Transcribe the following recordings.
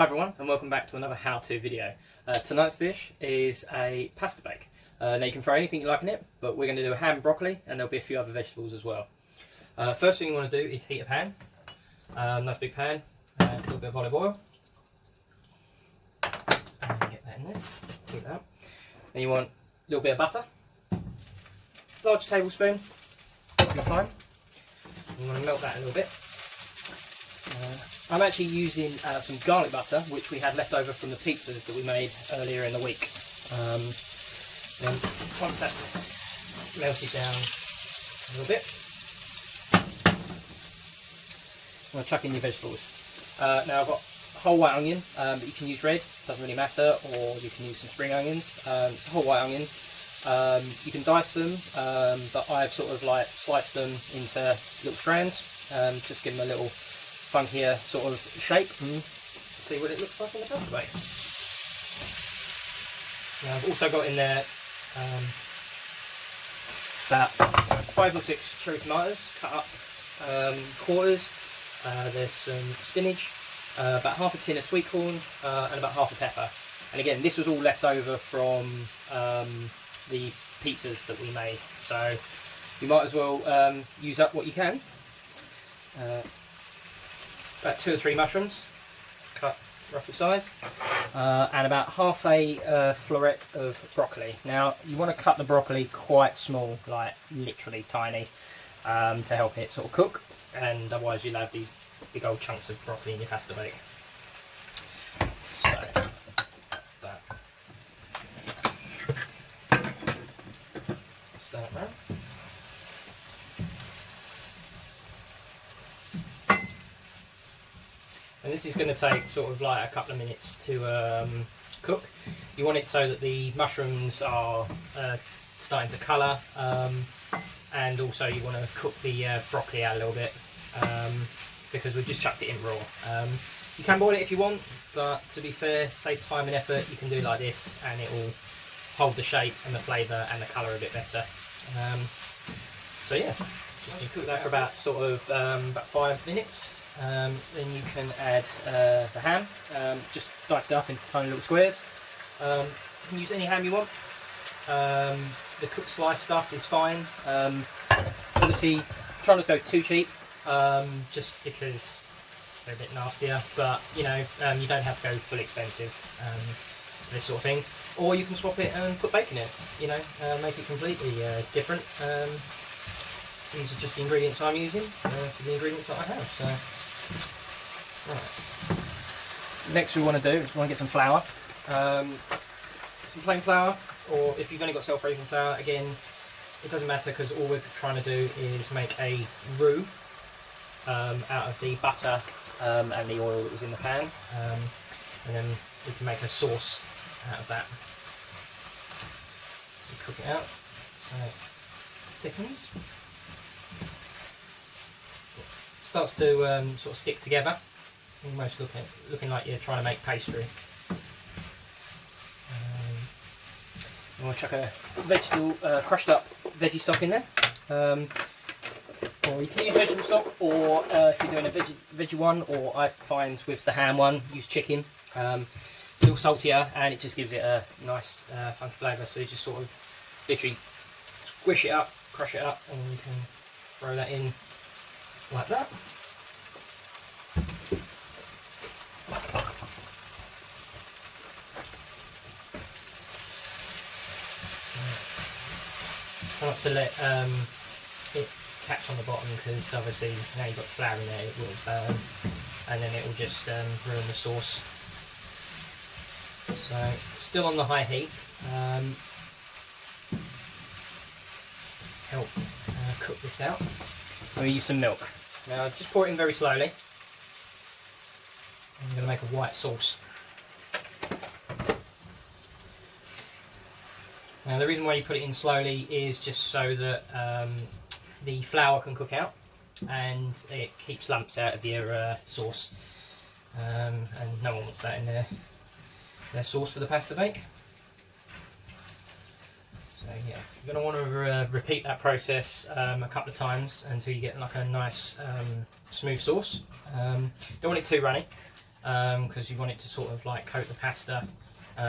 Hi everyone, and welcome back to another how-to video. Tonight's dish is a pasta bake. Now you can throw anything you like in it, but we're going to do a ham and broccoli, and there'll be a few other vegetables as well. First thing you want to do is heat a pan. Nice big pan, and a little bit of olive oil. And get that in there, heat that up. Then you want a little bit of butter, large tablespoon, fine. You want to melt that a little bit. I'm actually using some garlic butter, which we had left over from the pizzas that we made earlier in the week. Then once that's melted down a little bit, I'm going to chuck in your vegetables. Now I've got whole white onion, but you can use red, doesn't really matter, or you can use some spring onions. It's a whole white onion. You can dice them, but I've sort of like sliced them into little strands, just give them a little funkier sort of shape and see what it looks like in the pasta bake. Now I've also got in there about 5 or 6 cherry tomatoes cut up quarters. There's some spinach, about half a tin of sweet corn, and about half a pepper. And again, this was all left over from the pizzas that we made, so you might as well use up what you can. About 2 or 3 mushrooms, cut roughly size, and about half a floret of broccoli. Now you want to cut the broccoli quite small, like literally tiny, to help it sort of cook, and otherwise you'll have these big old chunks of broccoli in your pasta bake. So that's that. Start around. And this is going to take sort of like a couple of minutes to cook. You want it so that the mushrooms are starting to colour, and also you want to cook the broccoli out a little bit, because we've just chucked it in raw. You can boil it if you want, but to be fair, save time and effort, you can do it like this and it will hold the shape and the flavour and the colour a bit better. So yeah, just cook that for about sort of about 5 minutes. Then you can add the ham, just diced up into tiny little squares. You can use any ham you want. The cooked slice stuff is fine. Obviously, try not to go too cheap, just because they're a bit nastier. But you know, you don't have to go full expensive for this sort of thing. Or you can swap it and put bacon in it. You know, make it completely different. These are just the ingredients I'm using for the ingredients that I have. So. Right. Next we want to do is we want to get some flour, some plain flour, or if you've only got self-raising flour, again it doesn't matter, because all we're trying to do is make a roux out of the butter and the oil that was in the pan, and then we can make a sauce out of that. So cook it out so it thickens. Starts to sort of stick together, almost looking like you're trying to make pastry. I'm going to chuck a vegetable, crushed up veggie stock in there, or you can use vegetable stock, or if you're doing a veggie one, or I find with the ham one, use chicken. It's a little saltier and it just gives it a nice funky flavour, so you just sort of literally squish it up, crush it up, and you can throw that in like that. Try not to let it catch on the bottom, because obviously now you've got flour in there, it will burn, and then it will just ruin the sauce. So still on the high heat. Help cook this out. We'll use some milk. Now just pour it in very slowly. I'm going to make a white sauce. Now the reason why you put it in slowly is just so that the flour can cook out and it keeps lumps out of your sauce, and no one wants that in their sauce for the pasta bake. So yeah, you're going to want to repeat that process a couple of times until you get like a nice smooth sauce. Don't want it too runny, because you want it to sort of like coat the pasta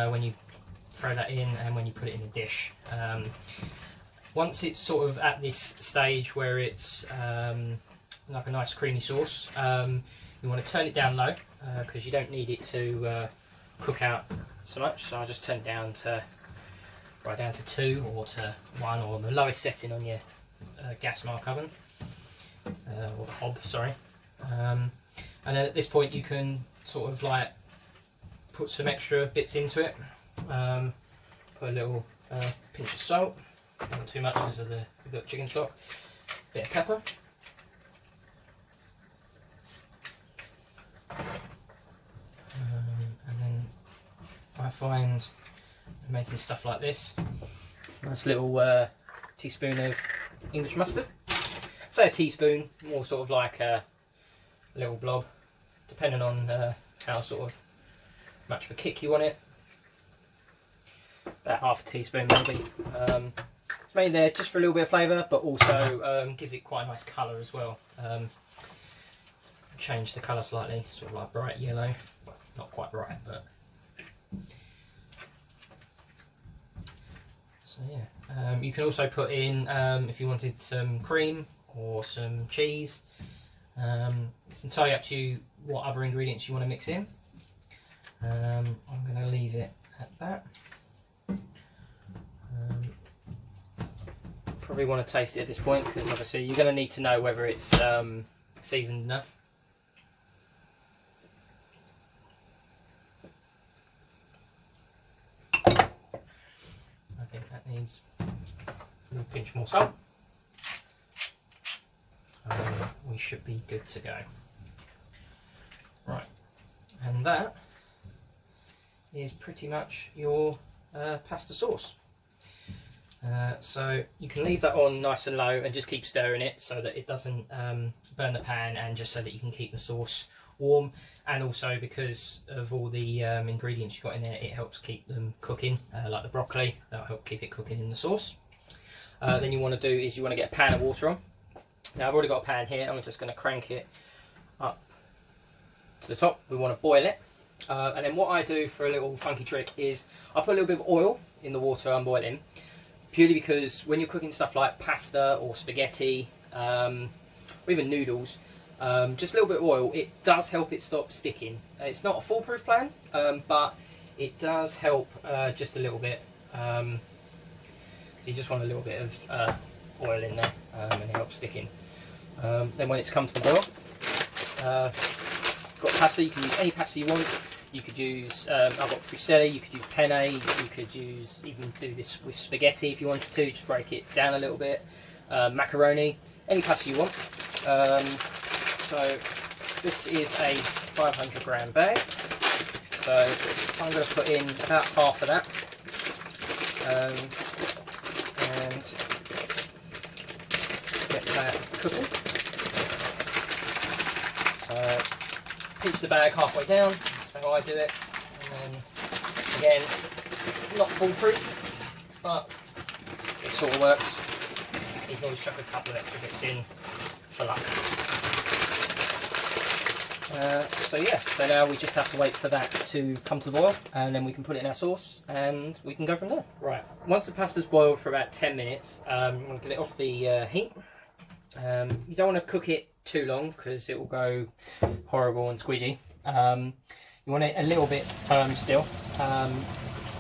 when you throw that in and when you put it in the dish. Once it's sort of at this stage where it's like a nice creamy sauce, you want to turn it down low because you don't need it to cook out so much. So I just turn it down to right down to 2 or to 1, or the lowest setting on your gas mark oven or the hob, sorry. And then at this point you can sort of like put some extra bits into it. Put a little pinch of salt, not too much because of we've got chicken stock. Bit of pepper. And then I find making stuff like this, nice little teaspoon of English mustard. Say a teaspoon, more sort of like a little blob, depending on how sort of much of a kick you want it. About half a teaspoon maybe. It's made there just for a little bit of flavour, but also gives it quite a nice colour as well. Change the colour slightly, sort of like bright yellow. Well, not quite bright, but so yeah. You can also put in, if you wanted some cream or some cheese. It's entirely up to you what other ingredients you want to mix in. I'm going to leave it at that. Probably want to taste it at this point because obviously you're going to need to know whether it's seasoned enough. I think that needs a little pinch more salt. We should be good to go. Right, and that is pretty much your pasta sauce. So you can leave that on nice and low and just keep stirring it so that it doesn't burn the pan, and just so that you can keep the sauce warm, and also because of all the ingredients you've got in there, it helps keep them cooking, like the broccoli, that'll help keep it cooking in the sauce. Then you want to do is you want to get a pan of water on. Now I've already got a pan here, I'm just going to crank it up to the top. We want to boil it, and then what I do for a little funky trick is I put a little bit of oil in the water I'm boiling, purely because when you're cooking stuff like pasta or spaghetti, or even noodles, just a little bit of oil, it does help it stop sticking. It's not a foolproof plan, but it does help just a little bit. So you just want a little bit of oil in there, and it helps sticking. Then when it's come to the boil, got pasta, you can use any pasta you want. You could use, I've got fusilli, you could use penne, you could use, even do this with spaghetti if you wanted to, just break it down a little bit. Macaroni, any pasta you want. So this is a 500 gram bag. So I'm going to put in about half of that. And get that cooking. So pinch the bag halfway down. That's how I do it, and then again, not foolproof, but it sort of works. You can always chuck a couple of extra bits in for luck. So yeah, so now we just have to wait for that to come to the boil, and then we can put it in our sauce and we can go from there. Right, once the pasta's boiled for about 10 minutes, you want to get it off the heat. You don't want to cook it too long because it will go horrible and squidgy. You want it a little bit firm still,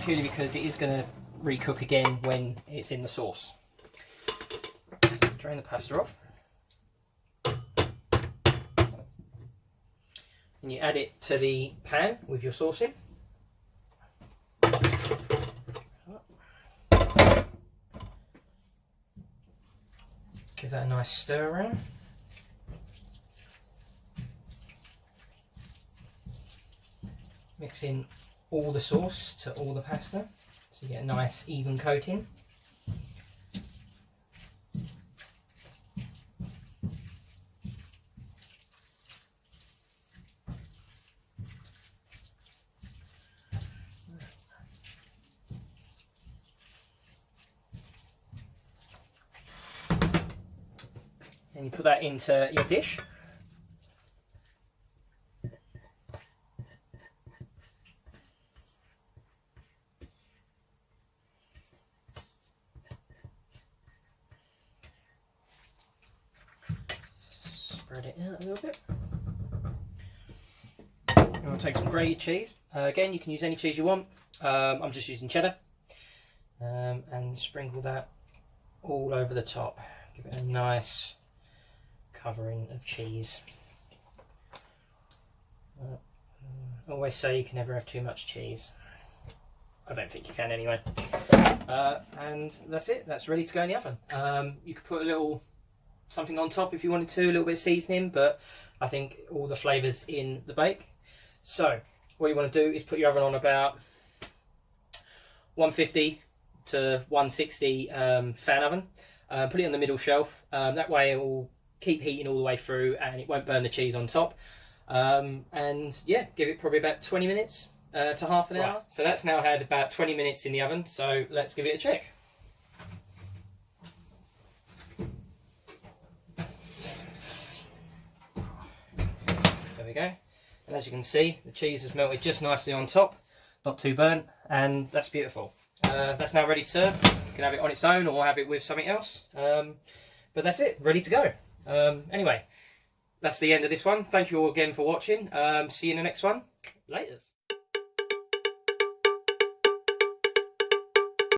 purely because it is going to recook again when it's in the sauce. So drain the pasta off. And you add it to the pan with your sauce in. Give that a nice stir around. Mix in all the sauce to all the pasta, so you get a nice even coating. And you put that into your dish. spread it out a little bit. And we'll take some grated cheese. Again, you can use any cheese you want. I'm just using cheddar. And sprinkle that all over the top. Give it a nice covering of cheese. I always say you can never have too much cheese. I don't think you can anyway. And that's it. That's ready to go in the oven. You could put a little something on top if you wanted to, a little bit of seasoning, but I think all the flavours in the bake. So what you want to do is put your oven on about 150 to 160 fan oven. Put it on the middle shelf. That way it will keep heating all the way through and it won't burn the cheese on top. And yeah, give it probably about 20 minutes to half an hour. Right. So that's now had about 20 minutes in the oven, so let's give it a check. There we go. And as you can see, the cheese has melted just nicely on top, not too burnt, and that's beautiful. That's now ready to serve. You can have it on its own or have it with something else. But that's it, ready to go. Anyway, that's the end of this one. Thank you all again for watching. See you in the next one. Laters.